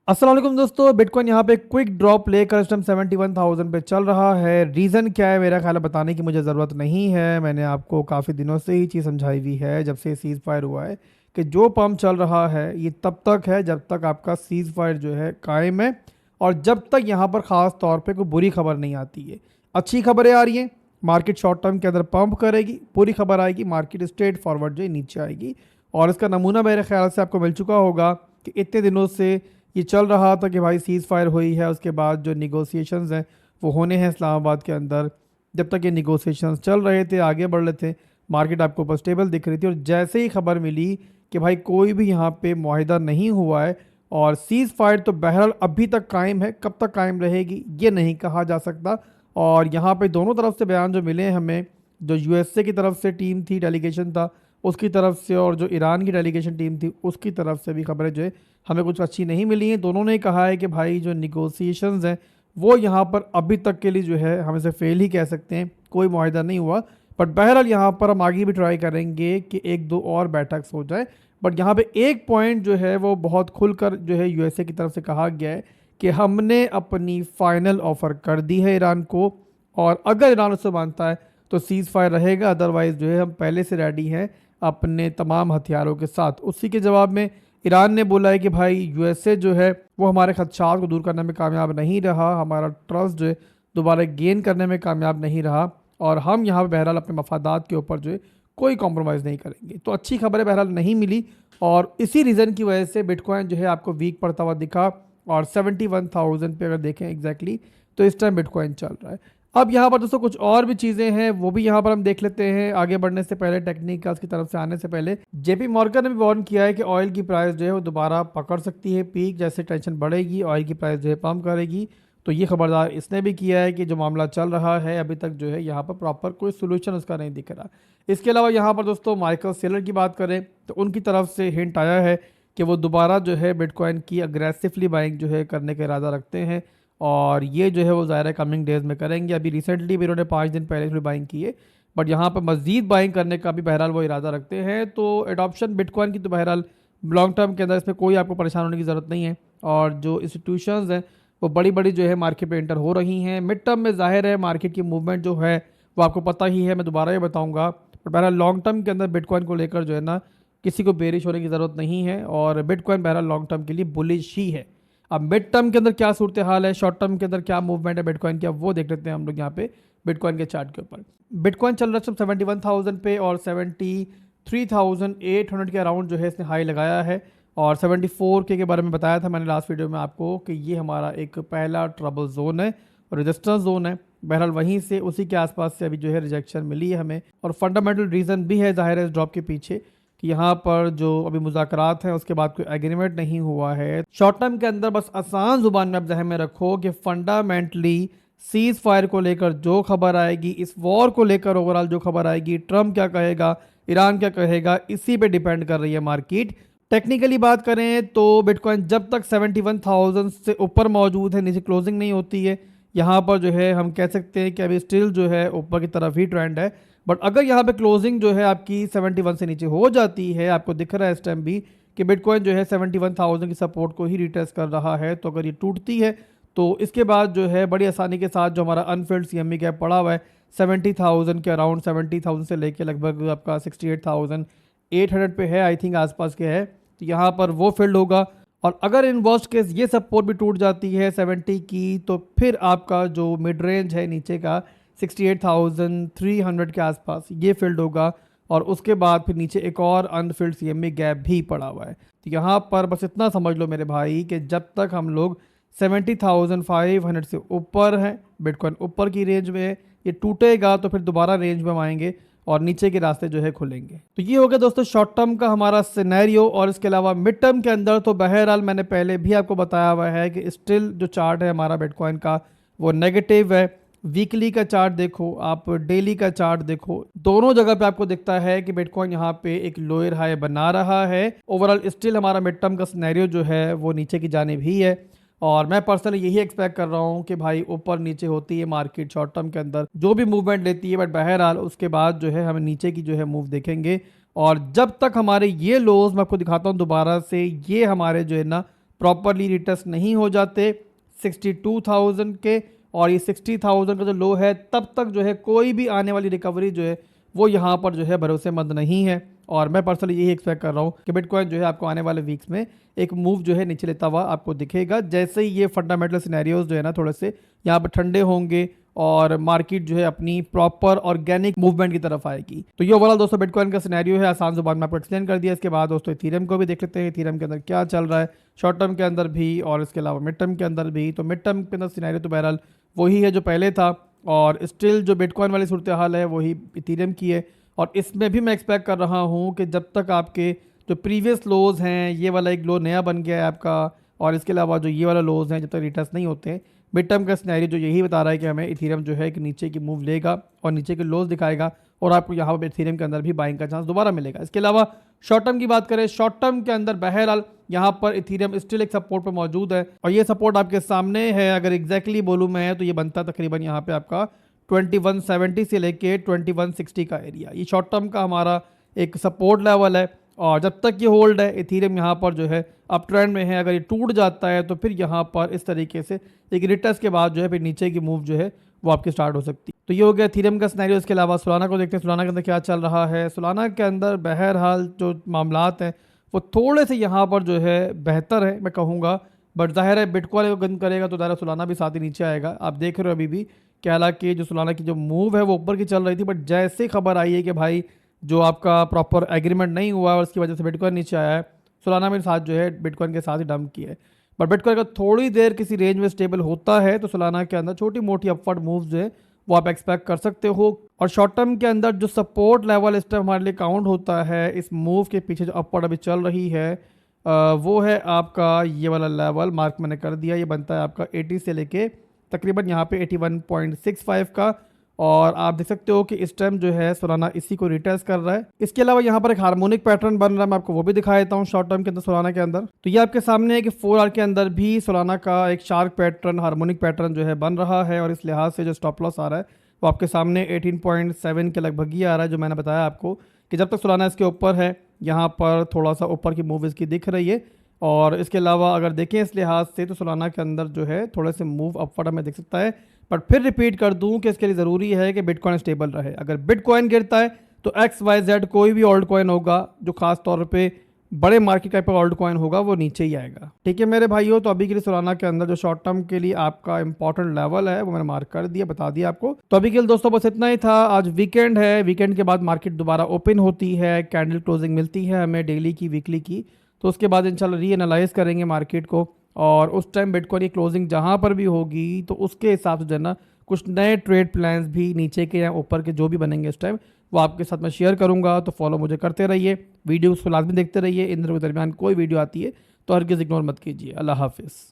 अस्सलाम वालेकुम दोस्तों, बिटकॉइन यहाँ पे क्विक ड्रॉप लेकर इस टाइम 71,000 पे चल रहा है। रीज़न क्या है मेरा ख्याल है बताने की मुझे ज़रूरत नहीं है। मैंने आपको काफ़ी दिनों से ही चीज़ समझाई हुई है जब से सीज़ फायर हुआ है कि जो पंप चल रहा है ये तब तक है जब तक आपका सीज़ फायर जो है कायम है और जब तक यहाँ पर ख़ास तौर पर कोई बुरी खबर नहीं आती है। अच्छी खबरें आ रही हैं, मार्केट शॉर्ट टर्म के अंदर पंप करेगी, बुरी खबर आएगी मार्केट स्ट्रेट फॉरवर्ड जो है नीचे आएगी। और इसका नमूना मेरे ख्याल से आपको मिल चुका होगा कि इतने दिनों से ये चल रहा था कि भाई सीज़ फायर हुई है, उसके बाद जो निगोसिएशंस हैं वो होने हैं इस्लामाबाद के अंदर। जब तक ये निगोसिएशंस चल रहे थे, आगे बढ़ रहे थे, मार्केट आपको ऊपर स्टेबल दिख रही थी। और जैसे ही खबर मिली कि भाई कोई भी यहाँ पे मुआहिदा नहीं हुआ है और सीज़ फायर तो बहरहाल अभी तक कायम है, कब तक कायम रहेगी ये नहीं कहा जा सकता। और यहाँ पे दोनों तरफ से बयान जो मिले हैं हमें, जो यूएसए की तरफ से टीम थी, डेलीगेशन था उसकी तरफ से, और जो ईरान की डेलीगेशन टीम थी उसकी तरफ से भी खबरें जो है हमें कुछ अच्छी नहीं मिली हैं। दोनों ने कहा है कि भाई जो निगोसिएशंस हैं वो यहाँ पर अभी तक के लिए जो है हम इसे फेल ही कह सकते हैं, कोई मुआहिदा नहीं हुआ। बट बहरहाल यहाँ पर हम आगे भी ट्राई करेंगे कि एक दो और बैठक हो जाए। बट यहाँ पे एक पॉइंट जो है वो बहुत खुलकर जो है यूएसए की तरफ से कहा गया है कि हमने अपनी फाइनल ऑफर कर दी है ईरान को, और अगर ईरान उससे मानता है तो सीज़ फायर रहेगा, अदरवाइज़ जो है हम पहले से रेडी हैं अपने तमाम हथियारों के साथ। उसी के जवाब में ईरान ने बोला है कि भाई यूएसए जो है वो हमारे खदशात को दूर करने में कामयाब नहीं रहा, हमारा ट्रस्ट जो है दोबारा गेन करने में कामयाब नहीं रहा, और हम यहाँ पर बहरहाल अपने मफादात के ऊपर जो है कोई कॉम्प्रोमाइज़ नहीं करेंगे। तो अच्छी खबरें बहरहाल नहीं मिली और इसी रीज़न की वजह से बिटकॉइन जो है आपको वीक पड़ता हुआ दिखा। और 71,000 पे अगर देखें एग्जैक्टली तो इस टाइम बिटकॉइन चल रहा है। अब यहाँ पर दोस्तों कुछ और भी चीज़ें हैं वो भी यहाँ पर हम देख लेते हैं आगे बढ़ने से पहले, टेक्निकल्स की तरफ से आने से पहले। जेपी मॉर्गन ने भी वार्न किया है कि ऑयल की प्राइस जो है वो दोबारा पकड़ सकती है पीक, जैसे टेंशन बढ़ेगी ऑयल की प्राइस जो है पम्प करेगी। तो ये खबरदार इसने भी किया है कि जो मामला चल रहा है अभी तक जो है यहाँ पर प्रॉपर कोई सोल्यूशन उसका नहीं दिख रहा। इसके अलावा यहाँ पर दोस्तों माइकल सेलर की बात करें तो उनकी तरफ से हिंट आया है कि वो दोबारा जो है बिटकॉइन की अग्रेसिवली बाइंग जो है करने का इरादा रखते हैं, और ये जो है वो ज़ाहिर है कमिंग डेज में करेंगे। अभी रिसेंटली भी इन्होंने 5 दिन पहले थोड़ी बाइंग की है, बट यहाँ पर मज़ीद बाइंग करने का भी बहरहाल वो इरादा रखते हैं। तो एडॉप्शन बिटकॉइन की तो बहरहाल लॉन्ग टर्म के अंदर इसमें कोई आपको परेशान होने की ज़रूरत नहीं है। और जो इंस्टीट्यूशंस हैं वो बड़ी बड़ी जो है मार्केट पे एंटर हो रही हैं। मिड टर्म में ज़ाहिर है मार्केट की मूवमेंट जो है वो आपको पता ही है, मैं दोबारा ये बताऊँगा। बट बहरहाल लॉन्ग टर्म के अंदर बिटकॉइन को लेकर जो है ना किसी को बेरिश होने की ज़रूरत नहीं है, और बिटकॉइन बहरहाल लॉन्ग टर्म के लिए बुलिश ही है। अब मिड टर्म के अंदर क्या सूरत हाल है, शॉर्ट टर्म के अंदर क्या मूवमेंट है बिटकॉइन की, अब वो देख लेते हैं हम लोग यहाँ पे बिटकॉइन के चार्ट के ऊपर। बिटकॉइन चल रहा है 71,000 पे और 73,800 के अराउंड जो है इसने हाई लगाया है। और 74 के बारे में बताया था मैंने लास्ट वीडियो में आपको कि ये हमारा एक पहला ट्रबल जोन है, रेजिस्टेंस जोन है। बहरहाल वहीं से उसी के आसपास से अभी जो है रिजेक्शन मिली है हमें, और फंडामेंटल रीज़न भी है ज़ाहिर है इस ड्रॉप के पीछे कि यहाँ पर जो अभी मुज़ाकरात हैं उसके बाद कोई एग्रीमेंट नहीं हुआ है। शॉर्ट टर्म के अंदर बस आसान ज़ुबान में आप जहन में रखो कि फंडामेंटली सीज़ फायर को लेकर जो खबर आएगी, इस वॉर को लेकर ओवरऑल जो खबर आएगी, ट्रम्प क्या कहेगा, ईरान क्या कहेगा, इसी पे डिपेंड कर रही है मार्केट। टेक्निकली बात करें तो बिटकॉइन जब तक 71,000 से ऊपर मौजूद है, नीचे क्लोजिंग नहीं होती है, यहाँ पर जो है हम कह सकते हैं कि अभी स्टिल जो है ऊपर की तरफ ही ट्रेंड है। बट अगर यहाँ पे क्लोजिंग जो है आपकी 71 से नीचे हो जाती है, आपको दिख रहा है इस टाइम भी कि बिटकॉइन जो है 71,000 की सपोर्ट को ही रिटेस्ट कर रहा है, तो अगर ये टूटती है तो इसके बाद जो है बड़ी आसानी के साथ जो हमारा अनफिल्ड सीएमई गैप पड़ा हुआ है 70,000 के अराउंड, 70,000 से लेके लगभग आपका 68,800 पे है, आई थिंक आसपास के है, तो यहाँ पर वो फिल्ड होगा। और अगर इन वर्स्ट केस ये सपोर्ट भी टूट जाती है 70 की, तो फिर आपका जो मिड रेंज है नीचे का 68,300 के आसपास ये फील्ड होगा, और उसके बाद फिर नीचे एक और अनफिल्ड सीएमई गैप भी पड़ा हुआ है। तो यहाँ पर बस इतना समझ लो मेरे भाई कि जब तक हम लोग 70,500 से ऊपर हैं, बिटकॉइन ऊपर की रेंज में है, ये टूटेगा तो फिर दोबारा रेंज में हम आएंगे और नीचे के रास्ते जो है खुलेंगे। तो ये हो गया दोस्तों शॉर्ट टर्म का हमारा सिनेरियो। और इसके अलावा मिड टर्म के अंदर तो बहरहाल मैंने पहले भी आपको बताया हुआ है कि स्टिल जो चार्ट है हमारा बिटकॉइन का वो नेगेटिव है। वीकली का चार्ट देखो, आप डेली का चार्ट देखो, दोनों जगह पे आपको दिखता है कि बिटकॉइन यहाँ पे एक लोअर हाई बना रहा है। ओवरऑल स्टिल हमारा मिड टर्म का सिनेरियो जो है वो नीचे की जानिब ही है, और मैं पर्सनली यही एक्सपेक्ट कर रहा हूँ कि भाई ऊपर नीचे होती है मार्केट शॉर्ट टर्म के अंदर, जो भी मूवमेंट लेती है, बट बहरहाल उसके बाद जो है हमें नीचे की जो है मूव देखेंगे। और जब तक हमारे ये लोज मैं आपको दिखाता हूँ दोबारा से, ये हमारे जो है ना प्रॉपरली रिटेस्ट नहीं हो जाते 62,000 के, और ये 60,000 का जो लो है, तब तक जो है कोई भी आने वाली रिकवरी जो है वो यहाँ पर जो है भरोसेमंद नहीं है। और मैं पर्सनली यही एक्सपेक्ट कर रहा हूँ कि बिटकॉइन जो है आपको आने वाले वीक्स में एक मूव जो है नीचे लेता हुआ आपको दिखेगा, जैसे ही ये फंडामेंटल सिनेरियोज जो है ना थोड़े से यहाँ पर ठंडे होंगे और मार्केट जो है अपनी प्रॉपर ऑर्गेनिक मूवमेंट की तरफ आएगी। तो ये ओवरऑल दोस्तों बिटकॉइन का सिनेरियो है, आसान जुबान में आपको एक्सप्लेन कर दिया। इसके बाद दोस्तों इथेरियम को भी देख लेते हैं, इथेरियम के अंदर क्या चल रहा है शॉर्ट टर्म के अंदर भी और इसके अलावा मिड टर्म के अंदर भी। तो मिड टर्म के अंदर सिनेरियो तो बहरहाल वही है जो पहले था, और स्टिल जो बिटकॉइन वाली सूरत हाल है वही इथेरियम की है। और इसमें भी मैं एक्सपेक्ट कर रहा हूँ कि जब तक आपके जो प्रीवियस लोज हैं, ये वाला एक लो नया बन गया है आपका, और इसके अलावा जो ये वाला लोज हैं जब तक रिटेस्ट नहीं होते हैं, मिड टर्म का सिनेरियो जो यही बता रहा है कि हमें इथेरियम जो है कि नीचे की मूव लेगा और नीचे के लोज दिखाएगा, और आपको यहाँ पर इथेरियम के अंदर भी बाइंग का चांस दोबारा मिलेगा। इसके अलावा शॉर्ट टर्म की बात करें, शॉर्ट टर्म के अंदर बहरहाल यहाँ पर इथेरियम स्टिल एक सपोर्ट पर मौजूद है, और ये सपोर्ट आपके सामने है। अगर एग्जैक्टली बोलूँ मैं तो ये बनता तकरीबन यहाँ पे आपका 2170 से लेके 2160 का एरिया, ये शॉर्ट टर्म का हमारा एक सपोर्ट लेवल है। और जब तक ये होल्ड है, इथेरियम यहाँ पर जो है अप ट्रेंड में है। अगर ये टूट जाता है तो फिर यहाँ पर इस तरीके से एक रिटेस्ट के बाद जो है फिर नीचे की मूव जो है वो आपकी स्टार्ट हो सकती है। तो ये हो गया इथेरियम का सिनेरियो। इसके अलावा सोलाना को देखते हैं, सोलाना के अंदर क्या चल रहा है। सोलाना के अंदर बहरहाल जो मामलात हैं वो थोड़े से यहाँ पर जो है बेहतर है मैं कहूँगा, बट ज़ाहिर है बिटकॉइन को गंद करेगा तो ज़ाहिर सोलाना भी साथ ही नीचे आएगा। आप देख रहे हो अभी भी कि हालांकि जो सोलाना की जो मूव है वो ऊपर की चल रही थी, बट जैसे खबर आई है कि भाई जो आपका प्रॉपर एग्रीमेंट नहीं हुआ और उसकी वजह से बिटकॉइन नीचे आया है, सोलाना मेरे साथ जो है बिटकॉइन के साथ ही डंप किया है। बट बिटकॉइन का थोड़ी देर किसी रेंज में स्टेबल होता है तो सोलाना के अंदर छोटी मोटी अपवर्ड मूव जो है वो आप एक्सपेक्ट कर सकते हो। और शॉर्ट टर्म के अंदर जो सपोर्ट लेवल इस टाइम हमारे लिए काउंट होता है इस मूव के पीछे जो अपवर्ड अभी चल रही है वो है आपका ये वाला लेवल, मार्क मैंने कर दिया। ये बनता है आपका 80 से लेके तकरीबन यहाँ पे 81.65 का, और आप देख सकते हो कि इस टाइम जो है सोलाना इसी को रिटेस्ट कर रहा है। इसके अलावा यहाँ पर एक हार्मोनिक पैटर्न बन रहा है, मैं आपको वो भी दिखा देता हूँ शॉर्ट टर्म के अंदर सोलाना के अंदर। तो ये आपके सामने है कि 4 आवर के अंदर भी सोलाना का एक शार्क पैटर्न, हार्मोनिक पैटर्न जो है बन रहा है, और इस लिहाज से जो स्टॉप लॉस आ रहा है वो आपके सामने 18.7 के लगभग ही आ रहा है, जो मैंने बताया आपको कि जब तक सोलाना इसके ऊपर है यहाँ पर थोड़ा सा ऊपर की मूव इसकी दिख रही है। और इसके अलावा अगर देखें इस लिहाज से तो सोलाना के अंदर जो है थोड़े से मूव अपवर्ड हमें दिख सकता है। बट फिर रिपीट कर दूं कि इसके लिए ज़रूरी है कि बिटकॉइन स्टेबल रहे। अगर बिटकॉइन गिरता है तो XYZ कोई भी ओल्ड कॉइन होगा जो खास तौर पे बड़े मार्केट कैप पर ओल्ड कॉइन होगा वो नीचे ही आएगा। ठीक है मेरे भाइयों, तो अभी के लिए सोलाना के अंदर जो शॉर्ट टर्म के लिए आपका इंपॉर्टेंट लेवल है वो मैंने मार्क कर दिया, बता दिया आपको। तो अभी के लिए दोस्तों बस इतना ही था। आज वीकेंड है, वीकेंड के बाद मार्केट दोबारा ओपन होती है, कैंडल क्लोजिंग मिलती है हमें डेली की, वीकली की। तो उसके बाद इंशाल्लाह री एनालाइज करेंगे मार्केट को, और उस टाइम बिटकॉइन की क्लोजिंग जहाँ पर भी होगी तो उसके हिसाब से जो है ना कुछ नए ट्रेड प्लान्स भी नीचे के या ऊपर के जो भी बनेंगे इस टाइम वो आपके साथ मैं शेयर करूंगा। तो फॉलो मुझे करते रहिए, वीडियोस को लाजमी देखते रहिए। इन दिनों के दरमियान कोई वीडियो आती है तो हरगिज़ इग्नोर मत कीजिए। अल्लाह हाफिज़।